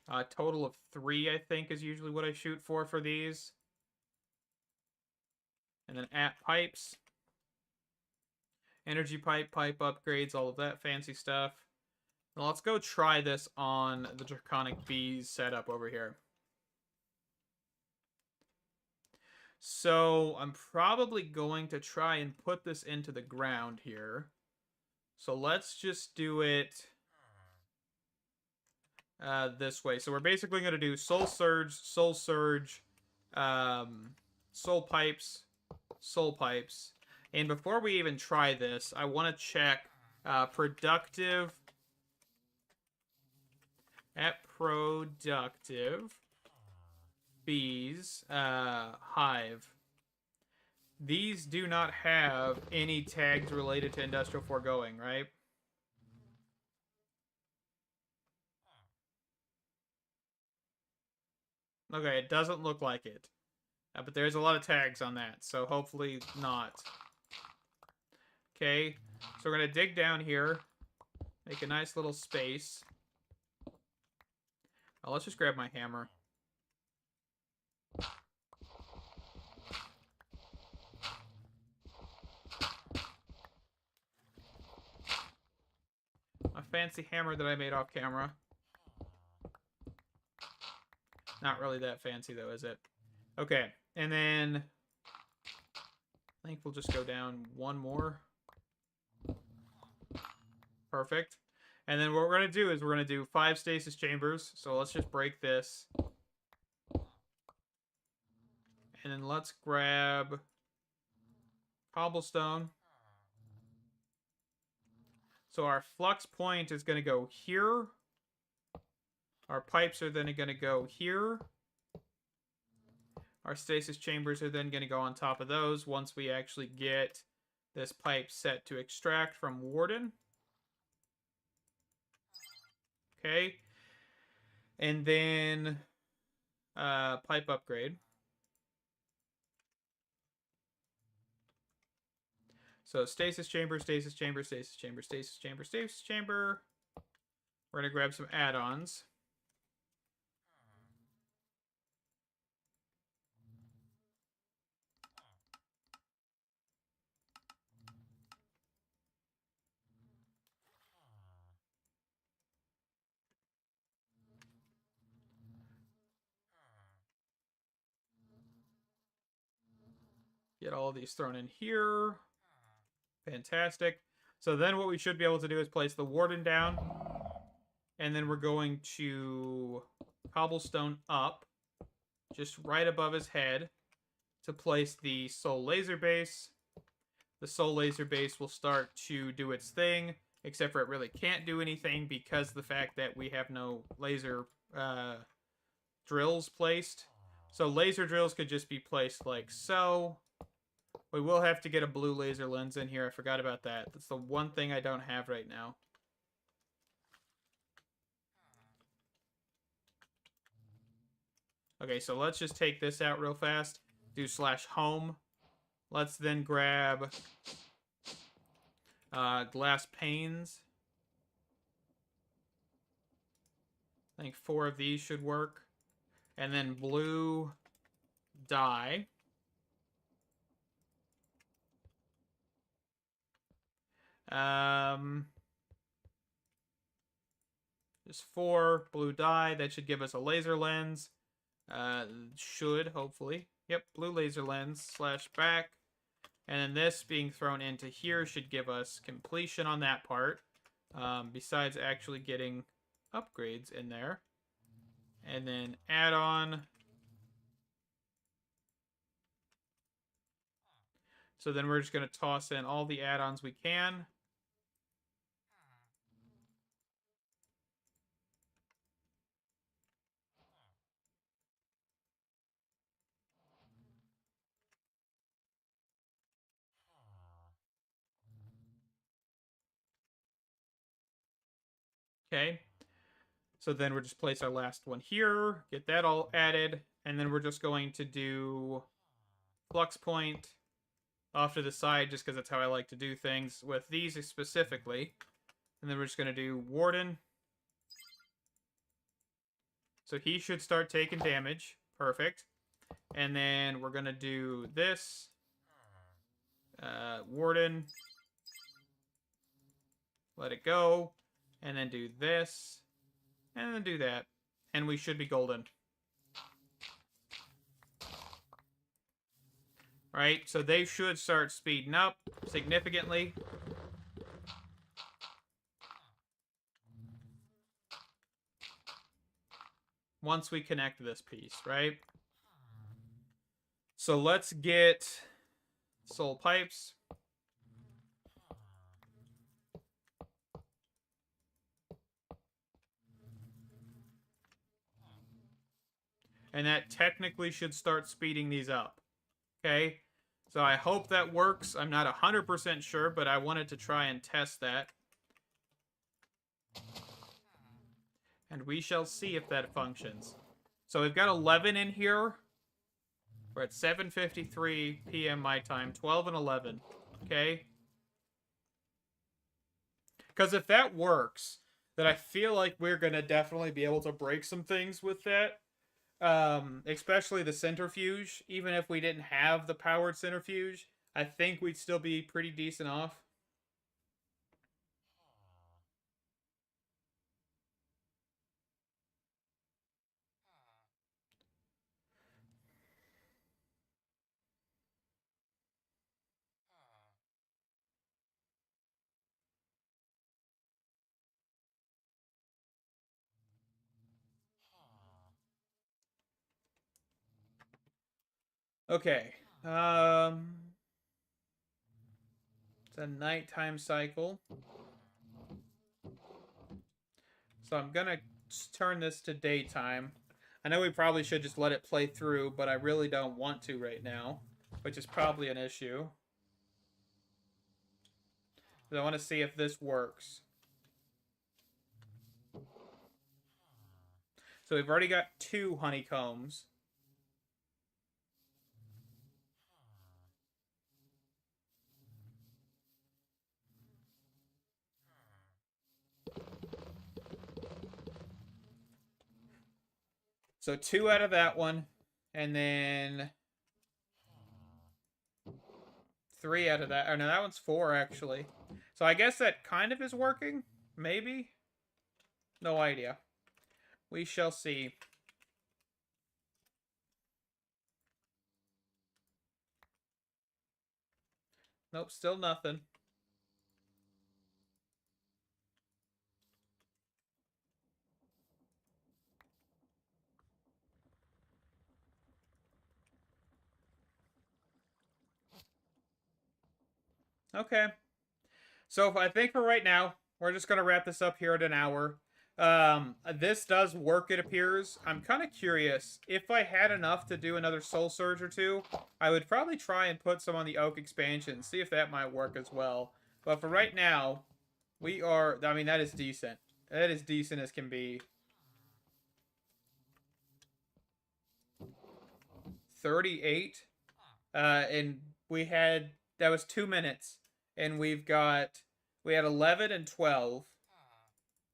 A total of 3, I think, is usually what I shoot for these. And then at pipes. Energy pipe upgrades, all of that fancy stuff. Now let's go try this on the Draconic Bees setup over here. So I'm probably going to try and put this into the ground here. So let's just do it this way. So we're basically going to do Soul Surge, Soul Pipes, Soul Pipes. And before we even try this, I want to check Productive Bees Hive. These do not have any tags related to industrial foregoing, right? Okay, it doesn't look like it. But there's a lot of tags on that, so hopefully not. Okay, so we're going to dig down here. Make a nice little space. Oh, let's just grab my hammer. A fancy hammer that I made off camera. Not really that fancy, though, is it? Okay, and then I think we'll just go down one more. Perfect. And then what we're going to do is we're going to do 5 stasis chambers. So let's just break this. And then let's grab cobblestone. So our flux point is going to go here. Our pipes are then going to go here. Our stasis chambers are then going to go on top of those once we actually get this pipe set to extract from Warden. Okay. And then pipe upgrade. So stasis chamber, stasis chamber, stasis chamber, stasis chamber, stasis chamber. We're going to grab some add-ons. Get all of these thrown in here. Fantastic. So then what we should be able to do is place the warden down. And then we're going to cobblestone up, just right above his head, to place the soul laser base. The soul laser base will start to do its thing, except for it really can't do anything because of the fact that we have no laser drills placed. So laser drills could just be placed like so. We will have to get a blue laser lens in here. I forgot about that. That's the one thing I don't have right now. Okay, so let's just take this out real fast. Do /home. Let's then grab glass panes. I think 4 of these should work. And then blue dye. Just 4 blue dye. That should give us a laser lens. Should, hopefully. Yep, blue laser lens /back. And then this being thrown into here should give us completion on that part. Besides actually getting upgrades in there. And then add-on. So then we're just going to toss in all the add-ons we can. Okay. So then we'll just place our last one here, get that all added, and then we're just going to do flux point off to the side just because that's how I like to do things with these specifically. And then we're just going to do warden. So he should start taking damage. Perfect. And then we're going to do this. Warden. Let it go. And then do this. And then do that. And we should be golden. Right? So they should start speeding up significantly. Once we connect this piece, right? So let's get soul pipes. And that technically should start speeding these up. Okay? So I hope that works. I'm not 100% sure, but I wanted to try and test that. And we shall see if that functions. So we've got 11 in here. We're at 7:53 p.m. my time, 12 and 11. Okay? Because if that works, then I feel like we're going to definitely be able to break some things with that. Especially the centrifuge. Even if we didn't have the powered centrifuge, I think we'd still be pretty decent off. Okay. It's a nighttime cycle. So I'm gonna turn this to daytime. I know we probably should just let it play through, but I really don't want to right now, which is probably an issue. I want to see if this works. So we've already got 2 honeycombs. So 2 out of that one, and then 3 out of that. Oh, no, that one's 4, actually. So I guess that kind of is working. Maybe? No idea. We shall see. Nope, still nothing. Okay. So I think for right now, we're just going to wrap this up here at an hour. This does work, it appears. I'm kind of curious. If I had enough to do another Soul Surge or two, I would probably try and put some on the Oak expansion, see if that might work as well. But for right now, we are... I mean, that is decent. That is decent as can be. 38. And we had... That was 2 minutes. And we've got... We had 11 and 12.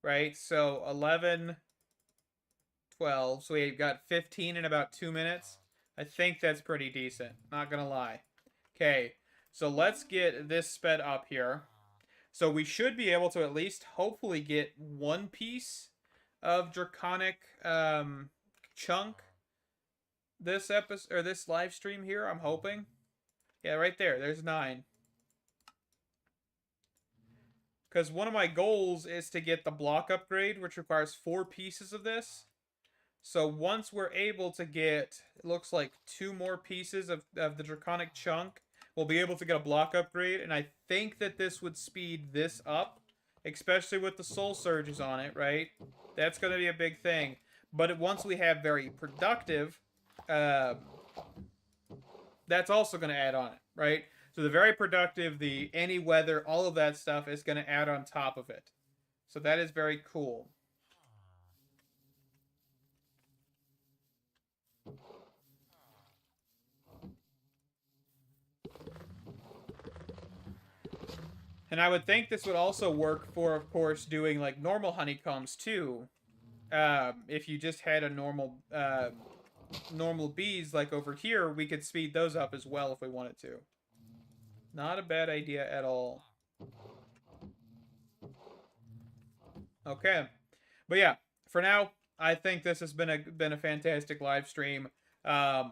Right? So 11, 12. So we got 15 in about 2 minutes. I think that's pretty decent. Not gonna lie. Okay, so let's get this sped up here. So we should be able to at least hopefully get one piece of draconic chunk this episode or this live stream here. I'm hoping. Yeah, right there. There's 9. Because one of my goals is to get the block upgrade, which requires 4 pieces of this. So once we're able to get, it looks like 2 more pieces of the draconic chunk, we'll be able to get a block upgrade. And I think that this would speed this up, especially with the soul surges on it, right? That's going to be a big thing. But once we have very productive, that's also going to add on it, right? So the very productive, the any weather, all of that stuff is going to add on top of it. So that is very cool. And I would think this would also work for, of course, doing like normal honeycombs too. If you just had a normal bees like over here, we could speed those up as well if we wanted to. Not a bad idea at all. Okay, but yeah, for now, I think this has been a fantastic live stream.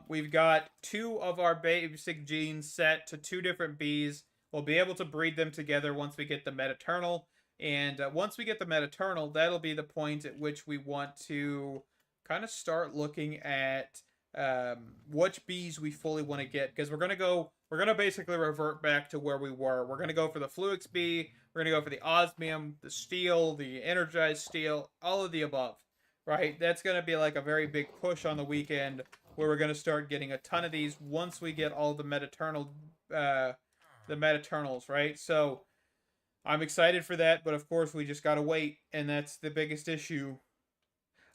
We've got 2 of our basic genes set to 2 different bees. We'll be able to breed them together once we get the Metaternal. And once we get the Metaternal, that'll be the point at which we want to kind of start looking at which bees we fully want to get. Because we're going to basically revert back to where we were. We're going to go for the Fluix bee. We're going to go for the Osmium, the Steel, the Energized Steel, all of the above. Right? That's going to be like a very big push on the weekend where we're going to start getting a ton of these once we get all the Metaternal the Metaternals, right? So I'm excited for that, but of course we just gotta wait, and that's the biggest issue.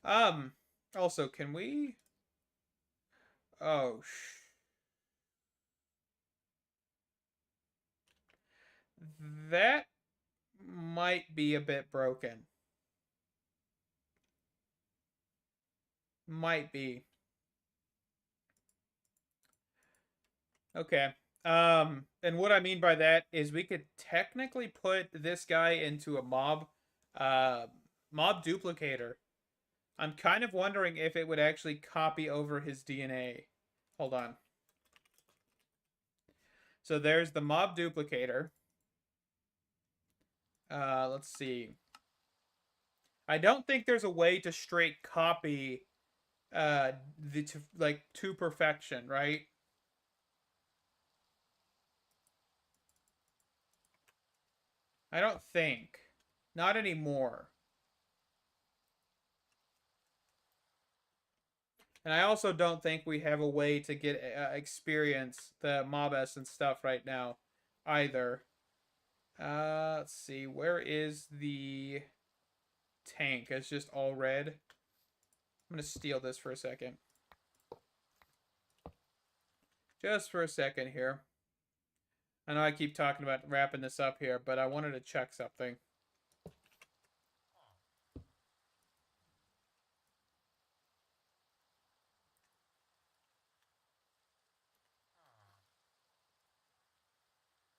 Also, can we... Oh, that might be a bit broken. Might be. Okay. And what I mean by that is we could technically put this guy into a mob duplicator. I'm kind of wondering if it would actually copy over his DNA. Hold on. So there's the mob duplicator. Let's see. I don't think there's a way to straight copy to perfection, right? I don't think. Not anymore. And I also don't think we have a way to get experience the mob essence stuff right now either. Let's see. Where is the tank? It's just all red. I'm going to steal this for a second. Just for a second here. I know I keep talking about wrapping this up here, but I wanted to check something.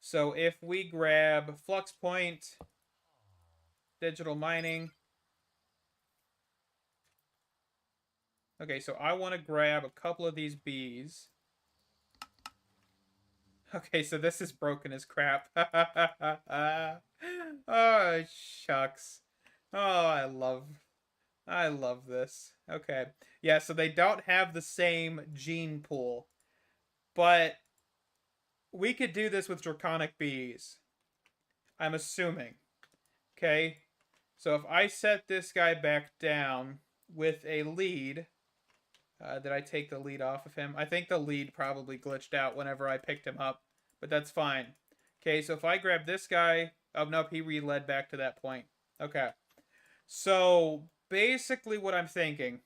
So if we grab Flux Point, digital mining. Okay, so I want to grab a couple of these bees. Okay, so this is broken as crap. Oh, shucks. Oh, I love this. Okay. Yeah, so they don't have the same gene pool, but we could do this with draconic bees. I'm assuming. Okay. So if I set this guy back down with a lead, did I take the lead off of him? I think the lead probably glitched out whenever I picked him up, but that's fine. Okay, so if I grab this guy, oh nope, he re-led back to that point. Okay. So basically what I'm thinking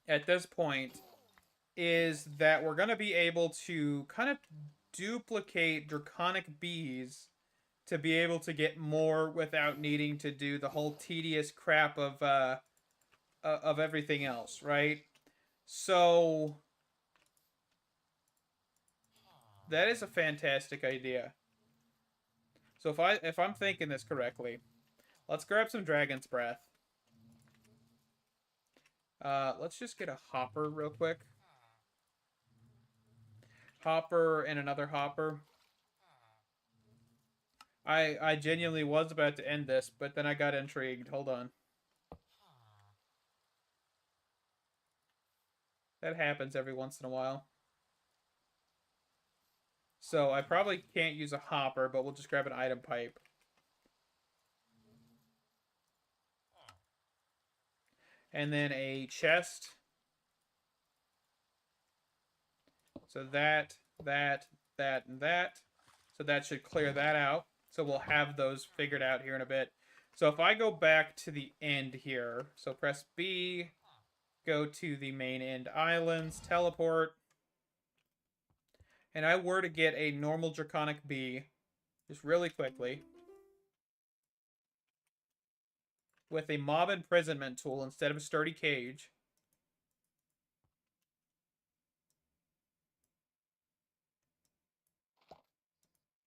at this point is that we're going to be able to kind of duplicate draconic bees to be able to get more without needing to do the whole tedious crap of everything else, right? So that is a fantastic idea. So if I'm thinking this correctly, let's grab some dragon's breath. Let's just get a hopper real quick. Hopper and another hopper. I genuinely was about to end this, but then I got intrigued. Hold on. That happens every once in a while. So I probably can't use a hopper, but we'll just grab an item pipe. And then a chest. So that, and that. So that should clear that out. So we'll have those figured out here in a bit. So if I go back to the end here, so press B, go to the main end islands, teleport, and I were to get a normal draconic bee, just really quickly, with a mob imprisonment tool instead of a sturdy cage.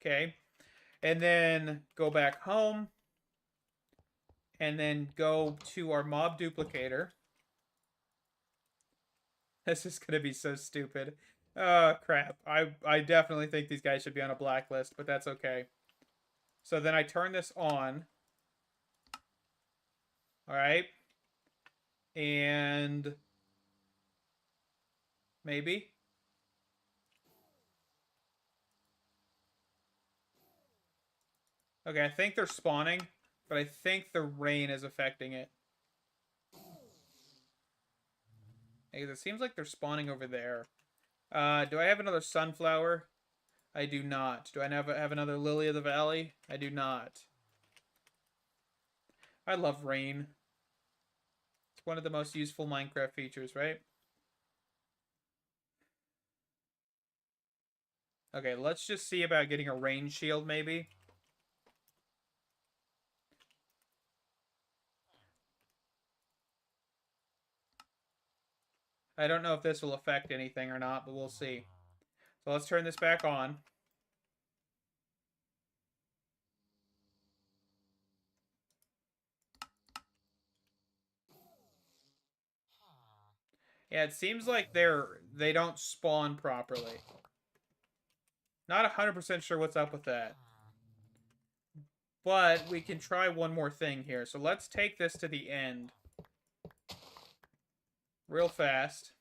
Okay. And then go back home. And then go to our mob duplicator. This is going to be so stupid. Oh, crap. I definitely think these guys should be on a blacklist, but that's okay. So then I turn this on. Alright. And maybe. Okay, I think they're spawning, but I think the rain is affecting it. It seems like they're spawning over there. Do I have another sunflower? I do not. Do I have another lily of the valley? I do not. I love rain. It's one of the most useful Minecraft features, right? Okay, let's just see about getting a rain shield, maybe. I don't know if this will affect anything or not, but we'll see. So let's turn this back on. Yeah, it seems like they don't spawn properly. Not 100% sure what's up with that. But we can try one more thing here. So let's take this to the end. Real fast.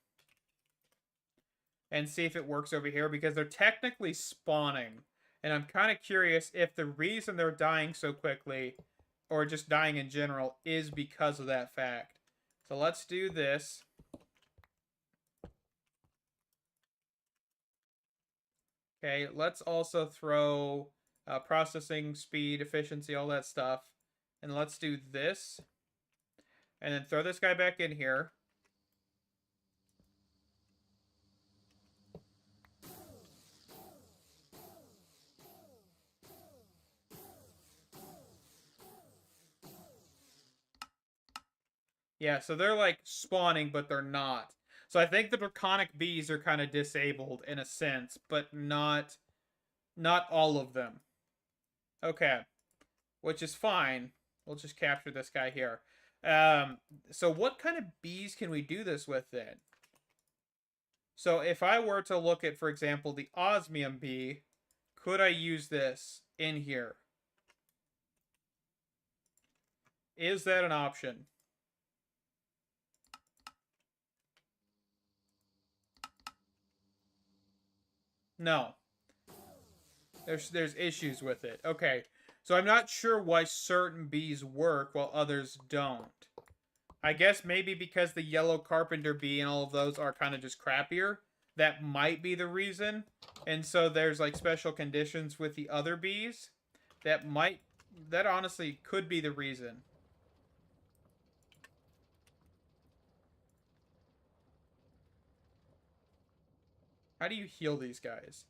And see if it works over here, because they're technically spawning. And I'm kind of curious if the reason they're dying so quickly, or just dying in general, is because of that fact. So let's do this. Okay, let's also throw processing speed, efficiency, all that stuff. And let's do this. And then throw this guy back in here. Yeah, so they're like spawning, but they're not. So I think the draconic bees are kind of disabled in a sense, but not all of them. Okay, which is fine. We'll just capture this guy here. So what kind of bees can we do this with then? So if I were to look at, for example, the osmium bee, could I use this in here? Is that an option? No. There's issues with it. Okay. So I'm not sure why certain bees work while others don't. I guess maybe because the yellow carpenter bee and all of those are kind of just crappier. That might be the reason. And so there's like special conditions with the other bees. That honestly could be the reason. How do you heal these guys?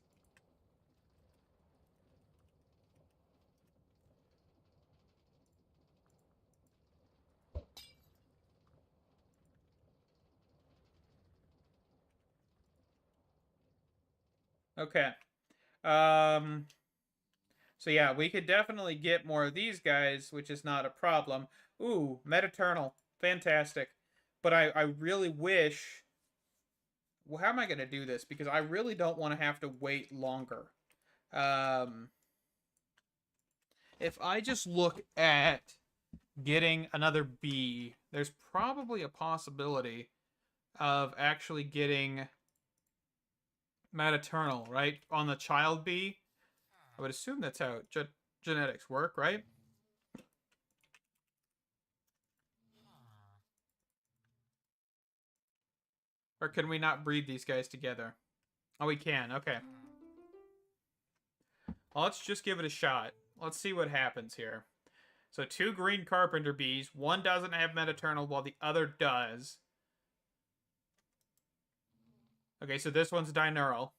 Okay. Um, so yeah, we could definitely get more of these guys, which is not a problem. Ooh, Metaternal. Fantastic. But I really wish... Well, how am I going to do this? Because I really don't want to have to wait longer. If I just look at getting another bee, there's probably a possibility of actually getting maternal, right? On the child bee. I would assume that's how genetics work, right? Or can we not breed these guys together? Oh, we can. Okay. Well, let's just give it a shot. Let's see what happens here. So 2 green carpenter bees. One doesn't have maternal while the other does. Okay, so this one's diurnal.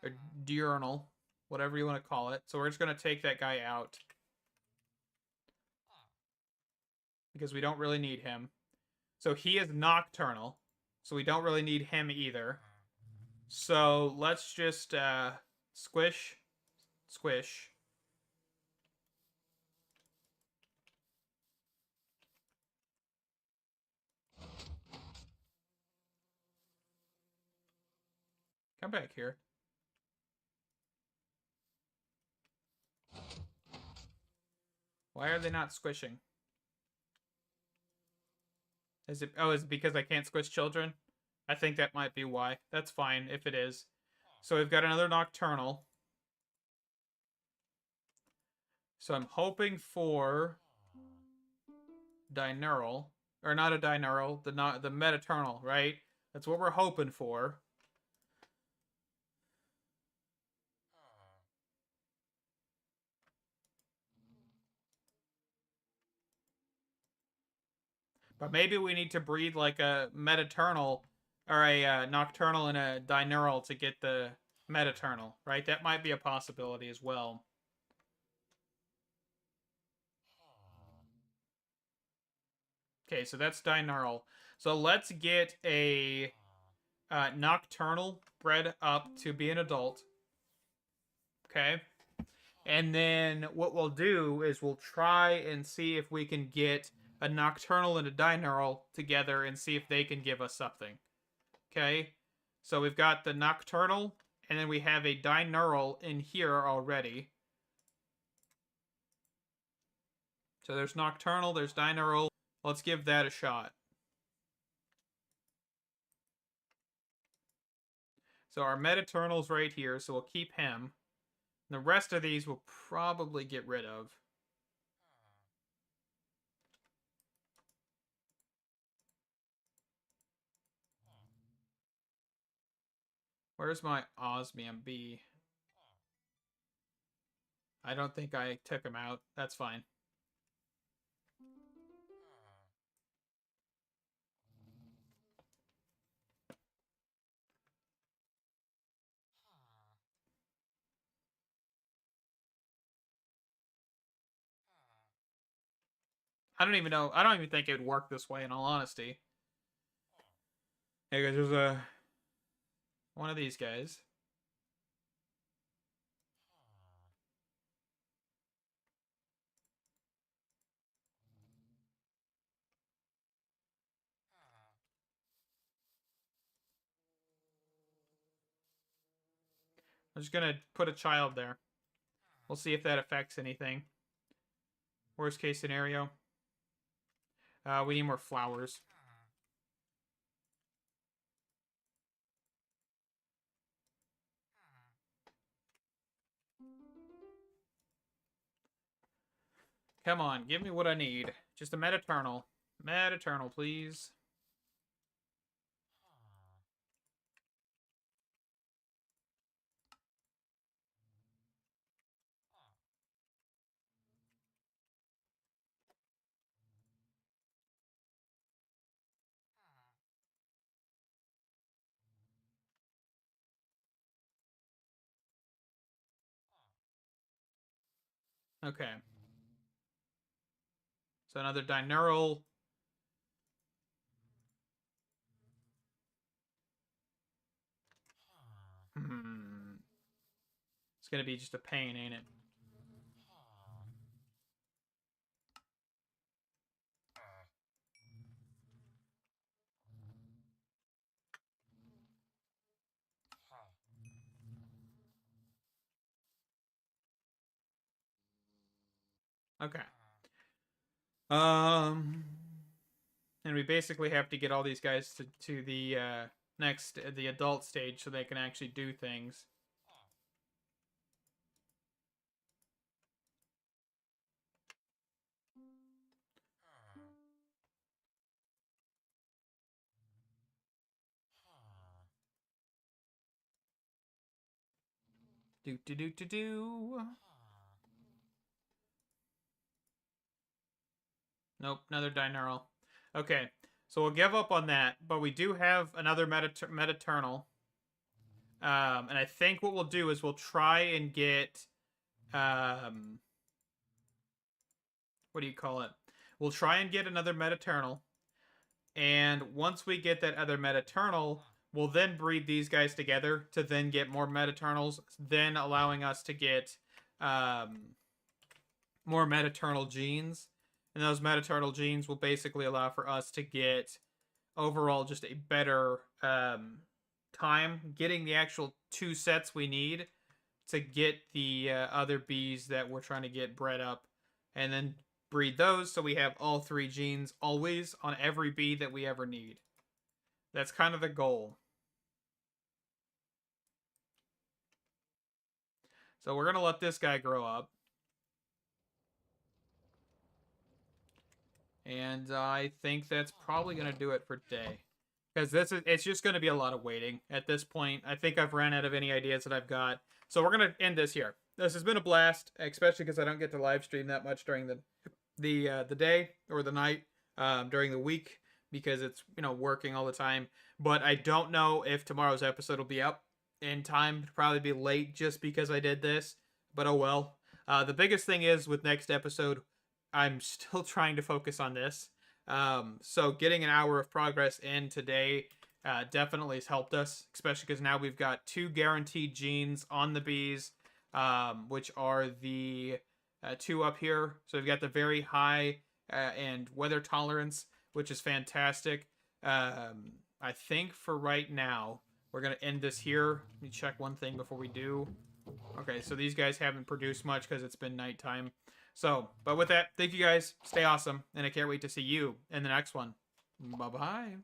Or diurnal. Whatever you want to call it. So we're just going to take that guy out. Because we don't really need him. So he is nocturnal. So we don't really need him either. So let's just squish. Squish. Come back here. Why are they not squishing? Is it because I can't squish children? I think that might be why. That's fine if it is. So we've got another nocturnal. So I'm hoping for diurnal. Or not a diurnal, the metaternal, right? That's what we're hoping for. But maybe we need to breed like a metaternal or a nocturnal and a diurnal to get the metaternal, right? That might be a possibility as well. Okay, so that's diurnal. So let's get a nocturnal bred up to be an adult. Okay. And then what we'll do is we'll try and see if we can get a nocturnal and a diurnal together and see if they can give us something. Okay. So we've got the nocturnal and then we have a diurnal in here already. So there's nocturnal, there's diurnal. Let's give that a shot. So our metaternal's right here, so we'll keep him. The rest of these we'll probably get rid of. Where's my osmium bee? I don't think I took him out. That's fine. I don't even know. I don't even think it would work this way, in all honesty. Hey guys, there's one of these guys. I'm just gonna put a child there. We'll see if that affects anything. Worst case scenario. We need more flowers. Come on, give me what I need. Just a Mediternal. Mediternal, please. Okay. So another Diurnal. It's gonna be just a pain, ain't it? Okay. And we basically have to get all these guys to the the adult stage so they can actually do things. Do. Nope, another Diurnal. Okay, so we'll give up on that, but we do have another Mediternal. And I think what we'll do is we'll try and get, what do you call it? We'll try and get another Mediternal. And once we get that other Mediternal, we'll then breed these guys together to then get more Mediternals, then allowing us to get more Mediternal genes. And those Mediternal genes will basically allow for us to get overall just a better time getting the actual 2 sets we need to get the other bees that we're trying to get bred up, and then breed those so we have all 3 genes always on every bee that we ever need. That's kind of the goal. So we're going to let this guy grow up. And I think that's probably going to do it for today. Because it's just going to be a lot of waiting at this point. I think I've ran out of any ideas that I've got. So we're going to end this here. This has been a blast, especially because I don't get to live stream that much during the day or the night, during the week, because it's, working all the time. But I don't know if tomorrow's episode will be up in time. It'll probably be late just because I did this. But oh well. The biggest thing is with next episode, I'm still trying to focus on this. So getting an hour of progress in today definitely has helped us, especially because now we've got 2 guaranteed genes on the bees, which are the 2 up here. So we've got the very high and weather tolerance, which is fantastic. I think for right now, we're going to end this here. Let me check one thing before we do. Okay, so these guys haven't produced much because it's been nighttime. So, but with that, thank you guys. Stay awesome. And I can't wait to see you in the next one. Bye-bye.